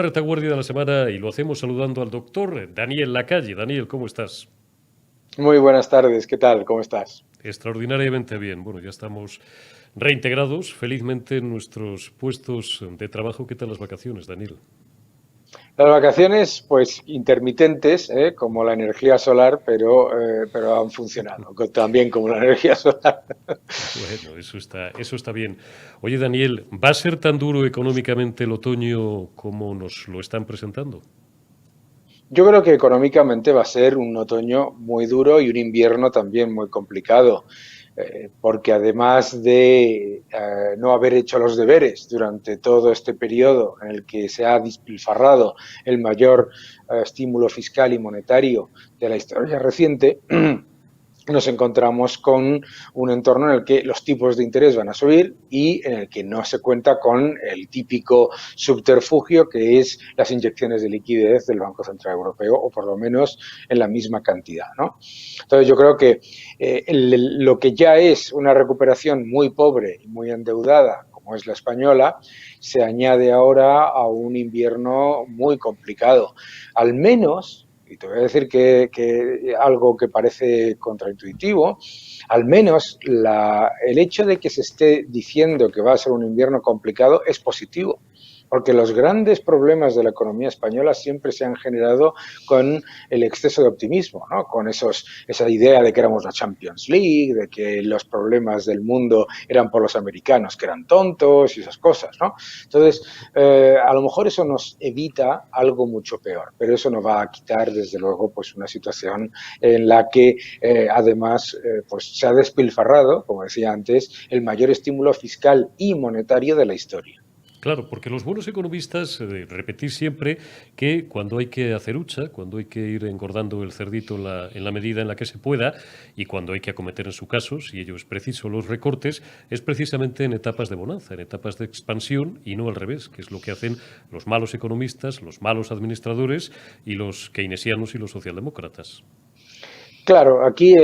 Retaguardia de la semana y lo hacemos saludando al doctor Daniel Lacalle. Daniel, ¿cómo estás? Muy buenas tardes, ¿qué tal? ¿Cómo estás? Extraordinariamente bien. Bueno, ya estamos reintegrados felizmente en nuestros puestos de trabajo. ¿Qué tal las vacaciones, Daniel? Las vacaciones, pues intermitentes, como la energía solar, pero han funcionado, también como la energía solar. Bueno, eso está bien. Oye, Daniel, ¿va a ser tan duro económicamente el otoño como nos lo están presentando? Yo creo que económicamente va a ser un otoño muy duro y un invierno también muy complicado, porque además de no haber hecho los deberes durante todo este periodo en el que se ha despilfarrado el mayor estímulo fiscal y monetario de la historia reciente, nos encontramos con un entorno en el que los tipos de interés van a subir y en el que no se cuenta con el típico subterfugio que es las inyecciones de liquidez del Banco Central Europeo, o por lo menos en la misma cantidad, ¿no? Entonces yo creo que lo que ya es una recuperación muy pobre y muy endeudada, como es la española, se añade ahora a un invierno muy complicado. Al menos, y te voy a decir que algo que parece contraintuitivo, al menos el hecho de que se esté diciendo que va a ser un invierno complicado es positivo, porque los grandes problemas de la economía española siempre se han generado con el exceso de optimismo, ¿no? Con esa idea de que éramos la Champions League, de que los problemas del mundo eran por los americanos, que eran tontos y esas cosas, ¿no? Entonces, a lo mejor eso nos evita algo mucho peor, pero eso no va a quitar, desde luego, pues una situación en la que además pues se ha despilfarrado, como decía antes, el mayor estímulo fiscal y monetario de la historia. Claro, porque los buenos economistas repetís siempre que cuando hay que hacer hucha, cuando hay que ir engordando el cerdito en la medida en la que se pueda y cuando hay que acometer en su caso, si ello es preciso, los recortes, es precisamente en etapas de bonanza, en etapas de expansión y no al revés, que es lo que hacen los malos economistas, los malos administradores y los keynesianos y los socialdemócratas. Claro, aquí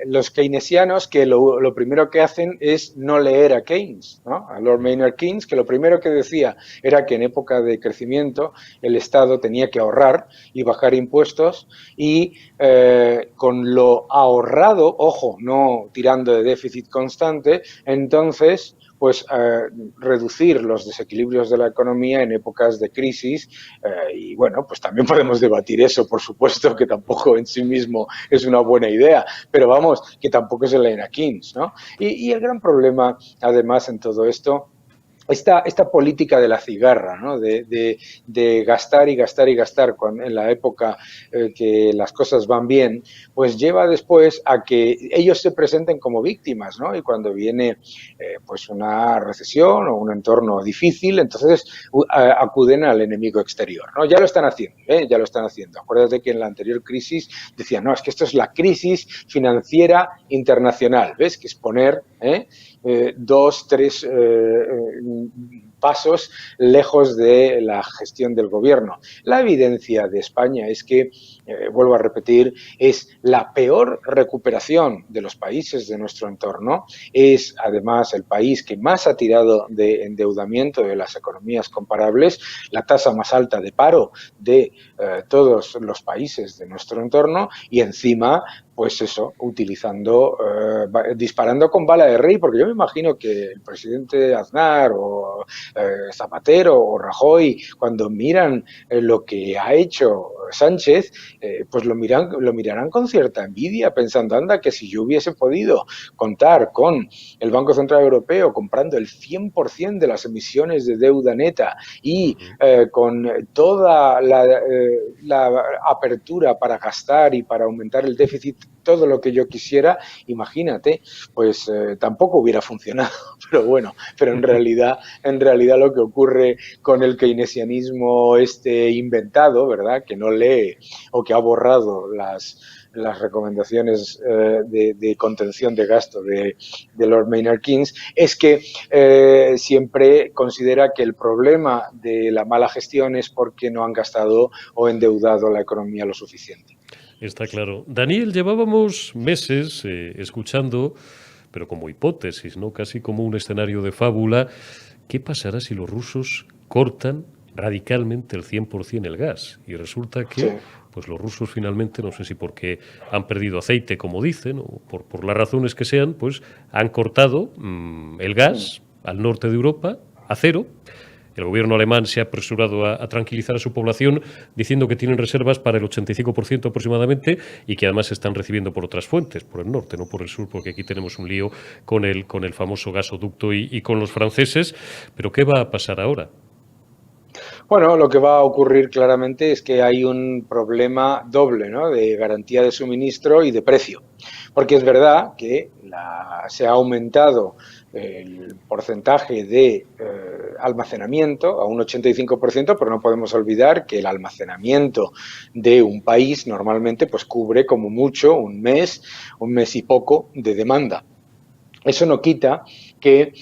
los keynesianos que lo primero que hacen es no leer a Keynes, ¿no? A Lord Maynard Keynes, que lo primero que decía era que en época de crecimiento el Estado tenía que ahorrar y bajar impuestos y con lo ahorrado, ojo, no tirando de déficit constante, entonces pues reducir los desequilibrios de la economía en épocas de crisis y bueno, pues también podemos debatir eso, por supuesto, que tampoco en sí mismo es una buena idea, pero vamos, que tampoco es Elena Keynes, ¿no? Y el gran problema, además, en todo esto esta política de la cigarra, ¿no? De gastar y gastar y gastar en la época que las cosas van bien, pues lleva después a que ellos se presenten como víctimas, ¿no? Y cuando viene pues una recesión o un entorno difícil, entonces acuden al enemigo exterior, ¿no? Ya lo están haciendo, ¿eh? Ya lo están haciendo. Acuérdate que en la anterior crisis decían, no, es que esto es la crisis financiera internacional, ¿ves? Que es poner dos, tres pasos lejos de la gestión del gobierno. La evidencia de España es que, vuelvo a repetir, es la peor recuperación de los países de nuestro entorno, es además el país que más ha tirado de endeudamiento de las economías comparables, la tasa más alta de paro de todos los países de nuestro entorno y encima pues eso, disparando con bala de rey, porque yo me imagino que el presidente Aznar o Zapatero o Rajoy, cuando miran lo que ha hecho Sánchez, pues lo mirarán con cierta envidia, pensando, anda, que si yo hubiese podido contar con el Banco Central Europeo comprando el 100% de las emisiones de deuda neta y con toda la apertura para gastar y para aumentar el déficit todo lo que yo quisiera, imagínate, pues tampoco hubiera funcionado. Pero bueno, pero en realidad lo que ocurre con el keynesianismo este inventado, ¿verdad? Que no lee o que ha borrado las recomendaciones de contención de gasto de Lord Maynard Keynes, es que siempre considera que el problema de la mala gestión es porque no han gastado o endeudado la economía lo suficiente. Está claro. Daniel, llevábamos meses escuchando, pero como hipótesis, ¿no? Casi como un escenario de fábula, ¿qué pasará si los rusos cortan radicalmente el 100% el gas. Y resulta que Sí. pues los rusos finalmente, no sé si porque han perdido aceite, como dicen, o por las razones que sean, pues han cortado el gas al norte de Europa a cero. El gobierno alemán se ha apresurado a tranquilizar a su población diciendo que tienen reservas para el 85% aproximadamente y que además se están recibiendo por otras fuentes, por el norte, no por el sur, porque aquí tenemos un lío con el famoso gasoducto y con los franceses. Pero ¿qué va a pasar ahora? Bueno, lo que va a ocurrir claramente es que hay un problema doble, ¿no? De garantía de suministro y de precio. Porque es verdad que se ha aumentado el porcentaje de almacenamiento a un 85%, pero no podemos olvidar que el almacenamiento de un país normalmente pues cubre como mucho un mes y poco de demanda. Eso no quita que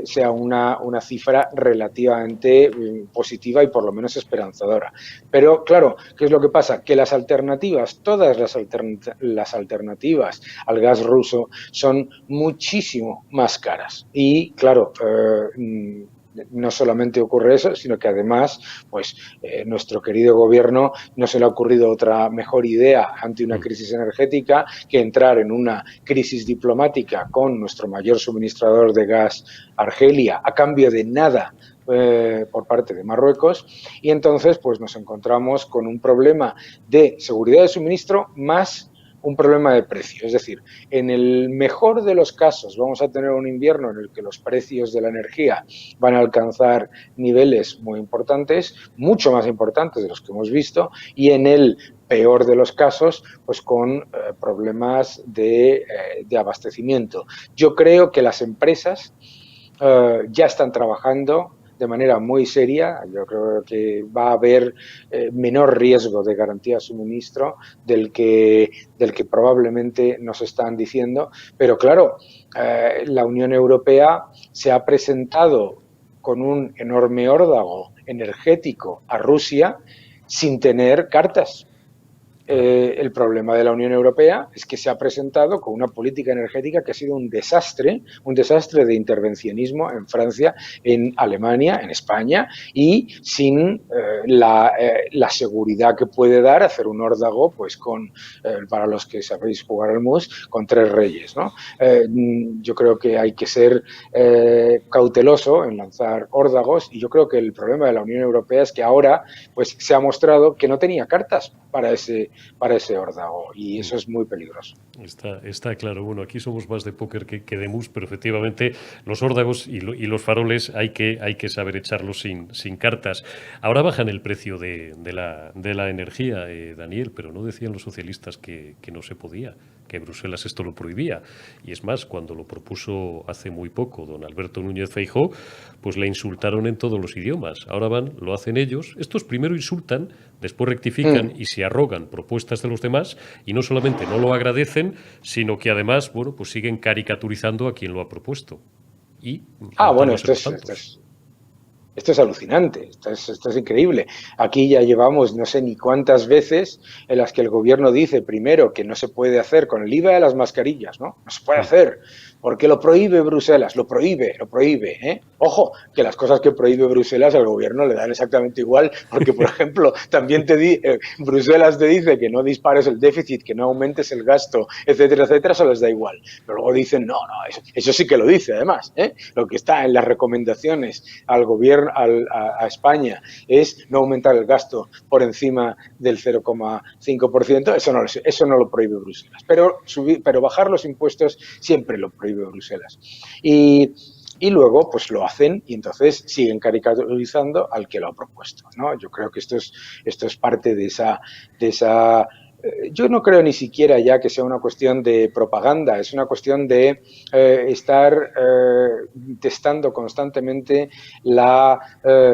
sea una cifra relativamente positiva y por lo menos esperanzadora. Pero claro, ¿qué es lo que pasa? Que las alternativas, todas las alternativas al gas ruso son muchísimo más caras. Y claro, no solamente ocurre eso, sino que además, pues nuestro querido gobierno no se le ha ocurrido otra mejor idea ante una crisis energética que entrar en una crisis diplomática con nuestro mayor suministrador de gas, Argelia, a cambio de nada por parte de Marruecos, y entonces pues nos encontramos con un problema de seguridad de suministro más un problema de precio. Es decir, en el mejor de los casos vamos a tener un invierno en el que los precios de la energía van a alcanzar niveles muy importantes, mucho más importantes de los que hemos visto, y en el peor de los casos, pues con problemas de abastecimiento. Yo creo que las empresas ya están trabajando de manera muy seria. Yo creo que va a haber menor riesgo de garantía de suministro del que probablemente nos están diciendo. Pero claro, la Unión Europea se ha presentado con un enorme órdago energético a Rusia sin tener cartas. El problema de la Unión Europea es que se ha presentado con una política energética que ha sido un desastre de intervencionismo en Francia, en Alemania, en España, y sin la seguridad que puede dar hacer un órdago, pues con, para los que sabéis jugar al mus, con tres reyes, ¿no? Yo creo que hay que ser cauteloso en lanzar órdagos, y yo creo que el problema de la Unión Europea es que ahora pues se ha mostrado que no tenía cartas para ese órdago, y eso es muy peligroso. Está claro. Bueno, aquí somos más de póker que de mus, pero efectivamente los órdagos y los faroles hay que saber echarlos sin cartas. Ahora bajan el precio de la energía, Daniel, pero no decían los socialistas que no se podía, que Bruselas esto lo prohibía. Y es más, cuando lo propuso hace muy poco don Alberto Núñez Feijóo, pues le insultaron en todos los idiomas. Ahora lo hacen ellos. Estos primero insultan, después rectifican y se arrogan propuestas de los demás, y no solamente no lo agradecen, sino que además, bueno, pues siguen caricaturizando a quien lo ha propuesto. Y bueno, esto es alucinante, esto es increíble. Aquí ya llevamos no sé ni cuántas veces en las que el gobierno dice primero que no se puede hacer con el IVA de las mascarillas, ¿no? No se puede hacer, porque lo prohíbe Bruselas, lo prohíbe, ¿eh? Ojo, que las cosas que prohíbe Bruselas al gobierno le dan exactamente igual, porque, por ejemplo, también Bruselas te dice que no dispares el déficit, que no aumentes el gasto, etcétera, etcétera, eso les da igual. Pero luego dicen, no, eso sí que lo dice, además, ¿eh? Lo que está en las recomendaciones al gobierno, a España, es no aumentar el gasto por encima del 0,5%, eso no lo prohíbe Bruselas. Pero bajar los impuestos siempre lo prohíbe Bruselas. Y luego pues lo hacen, y entonces siguen caricaturizando al que lo ha propuesto, ¿no? Yo creo que esto es parte de esa yo no creo ni siquiera ya que sea una cuestión de propaganda, es una cuestión de estar testando constantemente la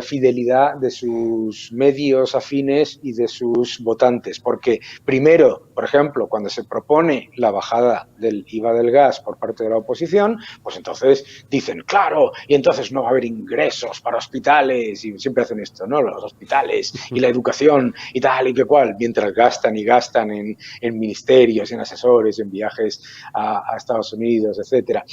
fidelidad de sus medios afines y de sus votantes, porque primero por ejemplo, cuando se propone la bajada del IVA del gas por parte de la oposición, pues entonces dicen, claro, y entonces no va a haber ingresos para hospitales, y siempre hacen esto, ¿no? Los hospitales y la educación y tal y que cual, mientras gastan y gastan en ministerios, en asesores, en viajes a Estados Unidos, etcétera.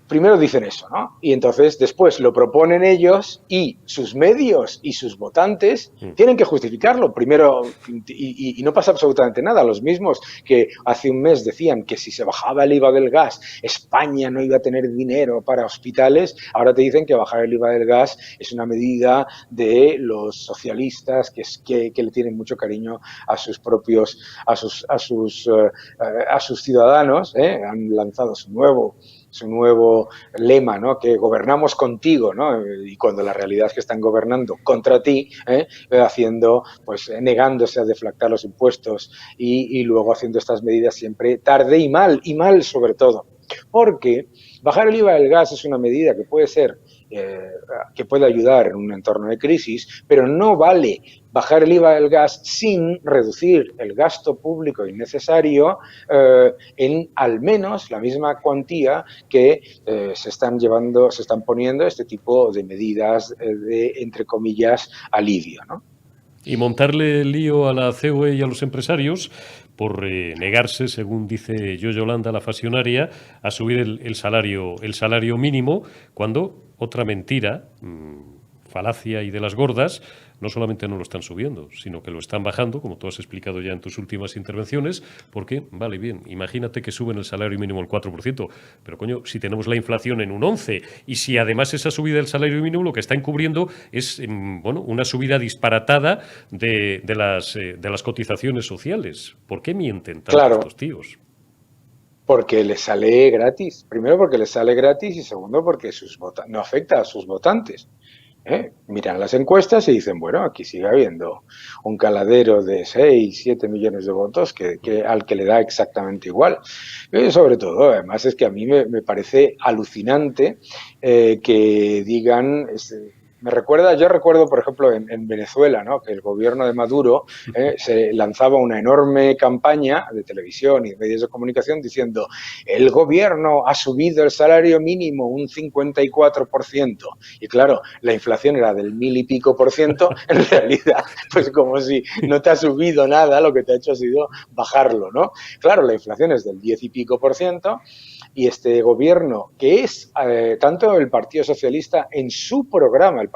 Primero dicen eso, ¿no? Y entonces después lo proponen ellos y sus medios y sus votantes tienen que justificarlo. Primero, y no pasa absolutamente nada. Los mismos que hace un mes decían que si se bajaba el IVA del gas, España no iba a tener dinero para hospitales, ahora te dicen que bajar el IVA del gas es una medida de los socialistas que le tienen mucho cariño a sus propios, a sus ciudadanos, han lanzado su nuevo lema, ¿no? Que gobernamos contigo, ¿no? Y cuando la realidad es que están gobernando contra ti, haciendo, pues negándose a deflactar los impuestos y luego haciendo estas medidas siempre tarde y mal sobre todo. Porque bajar el IVA del gas es una medida que puede ser, que puede ayudar en un entorno de crisis, pero no vale bajar el IVA del gas sin reducir el gasto público innecesario en al menos la misma cuantía que se están poniendo este tipo de medidas de, entre comillas, alivio, ¿no? Y montarle el lío a la COE y a los empresarios por negarse, según dice Yolanda, la Fasionaria, a subir el salario mínimo, cuando otra mentira, falacia y de las gordas, no solamente no lo están subiendo, sino que lo están bajando, como tú has explicado ya en tus últimas intervenciones, porque, vale, bien, imagínate que suben el salario mínimo al 4%, pero coño, si tenemos la inflación en un 11%, y si además esa subida del salario mínimo lo que está encubriendo es, bueno, una subida disparatada de las cotizaciones sociales. ¿Por qué mienten tanto estos tíos? Porque les sale gratis. Primero porque les sale gratis y segundo porque no afecta a sus votantes. Miran las encuestas y dicen, bueno, aquí sigue habiendo un caladero de 6, 7 millones de votos al que le da exactamente igual. Y sobre todo, además, es que a mí me parece alucinante que digan... yo recuerdo, por ejemplo, en Venezuela, ¿no? Que el gobierno de Maduro se lanzaba una enorme campaña de televisión y de medios de comunicación diciendo el gobierno ha subido el salario mínimo un 54%. Y claro, la inflación era del 1000 y pico %, en realidad, pues como si no te ha subido nada, lo que te ha hecho ha sido bajarlo, ¿no? Claro, la inflación es del 10 y pico %. Y este gobierno, que es tanto el Partido Socialista en su programa,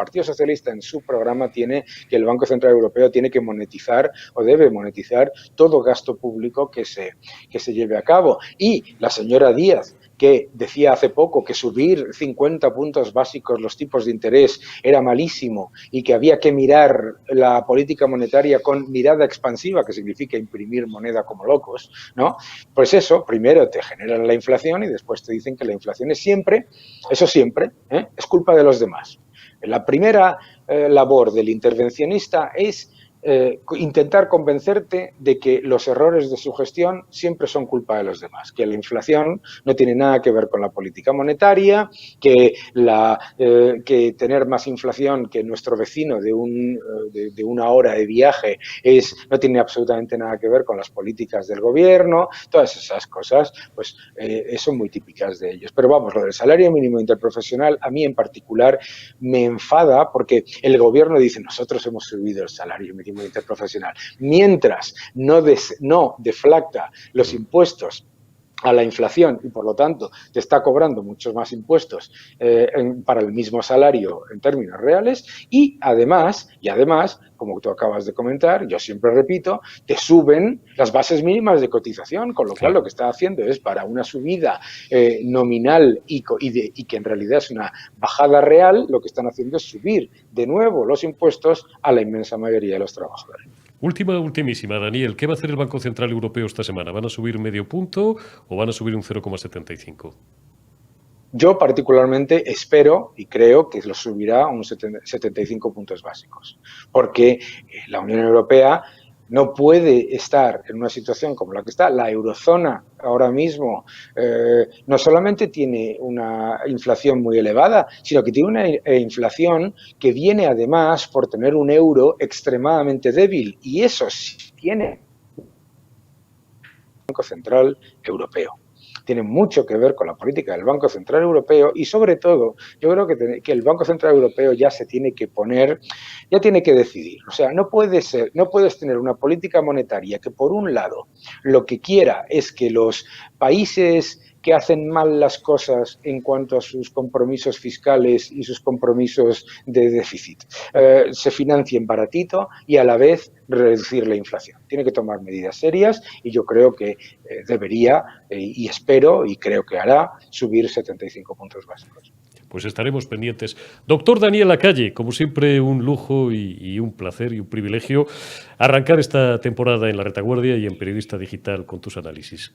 tiene que el Banco Central Europeo tiene que monetizar o debe monetizar todo gasto público que se lleve a cabo. Y la señora Díaz, que decía hace poco que subir 50 puntos básicos los tipos de interés era malísimo y que había que mirar la política monetaria con mirada expansiva, que significa imprimir moneda como locos, ¿no? Pues eso, primero te generan la inflación y después te dicen que la inflación es siempre, es culpa de los demás. La primera labor del intervencionista es intentar convencerte de que los errores de su gestión siempre son culpa de los demás, que la inflación no tiene nada que ver con la política monetaria, que tener más inflación que nuestro vecino de una hora de viaje no tiene absolutamente nada que ver con las políticas del gobierno. Todas esas cosas pues son muy típicas de ellos. Pero vamos, lo del salario mínimo interprofesional a mí en particular me enfada porque el gobierno dice nosotros hemos subido el salario mínimo interprofesional, mientras no deflacta los impuestos a la inflación y por lo tanto te está cobrando muchos más impuestos para el mismo salario en términos reales y además, como tú acabas de comentar, yo siempre repito, te suben las bases mínimas de cotización, con lo cual lo que está haciendo es para una subida nominal y que en realidad es una bajada real, lo que están haciendo es subir de nuevo los impuestos a la inmensa mayoría de los trabajadores. Ultimísima, Daniel. ¿Qué va a hacer el Banco Central Europeo esta semana? ¿Van a subir medio punto o van a subir un 0,75? Yo particularmente espero y creo que lo subirá un 75 puntos básicos, porque la Unión Europea no puede estar en una situación como la que está. La eurozona ahora mismo no solamente tiene una inflación muy elevada, sino que tiene una inflación que viene además por tener un euro extremadamente débil. Y eso sí tiene Banco Central Europeo. Tiene mucho que ver con la política del Banco Central Europeo y, sobre todo, yo creo que el Banco Central Europeo ya se tiene que poner, ya tiene que decidir. O sea, no puedes tener una política monetaria que, por un lado, lo que quiera es que los países que hacen mal las cosas en cuanto a sus compromisos fiscales y sus compromisos de déficit se financien baratito y a la vez reducir la inflación. Tiene que tomar medidas serias y yo creo que debería, y espero y creo que hará, subir 75 puntos básicos. Pues estaremos pendientes. Doctor Daniel Lacalle, como siempre, un lujo y un placer y un privilegio arrancar esta temporada en La Retaguardia y en Periodista Digital con tus análisis.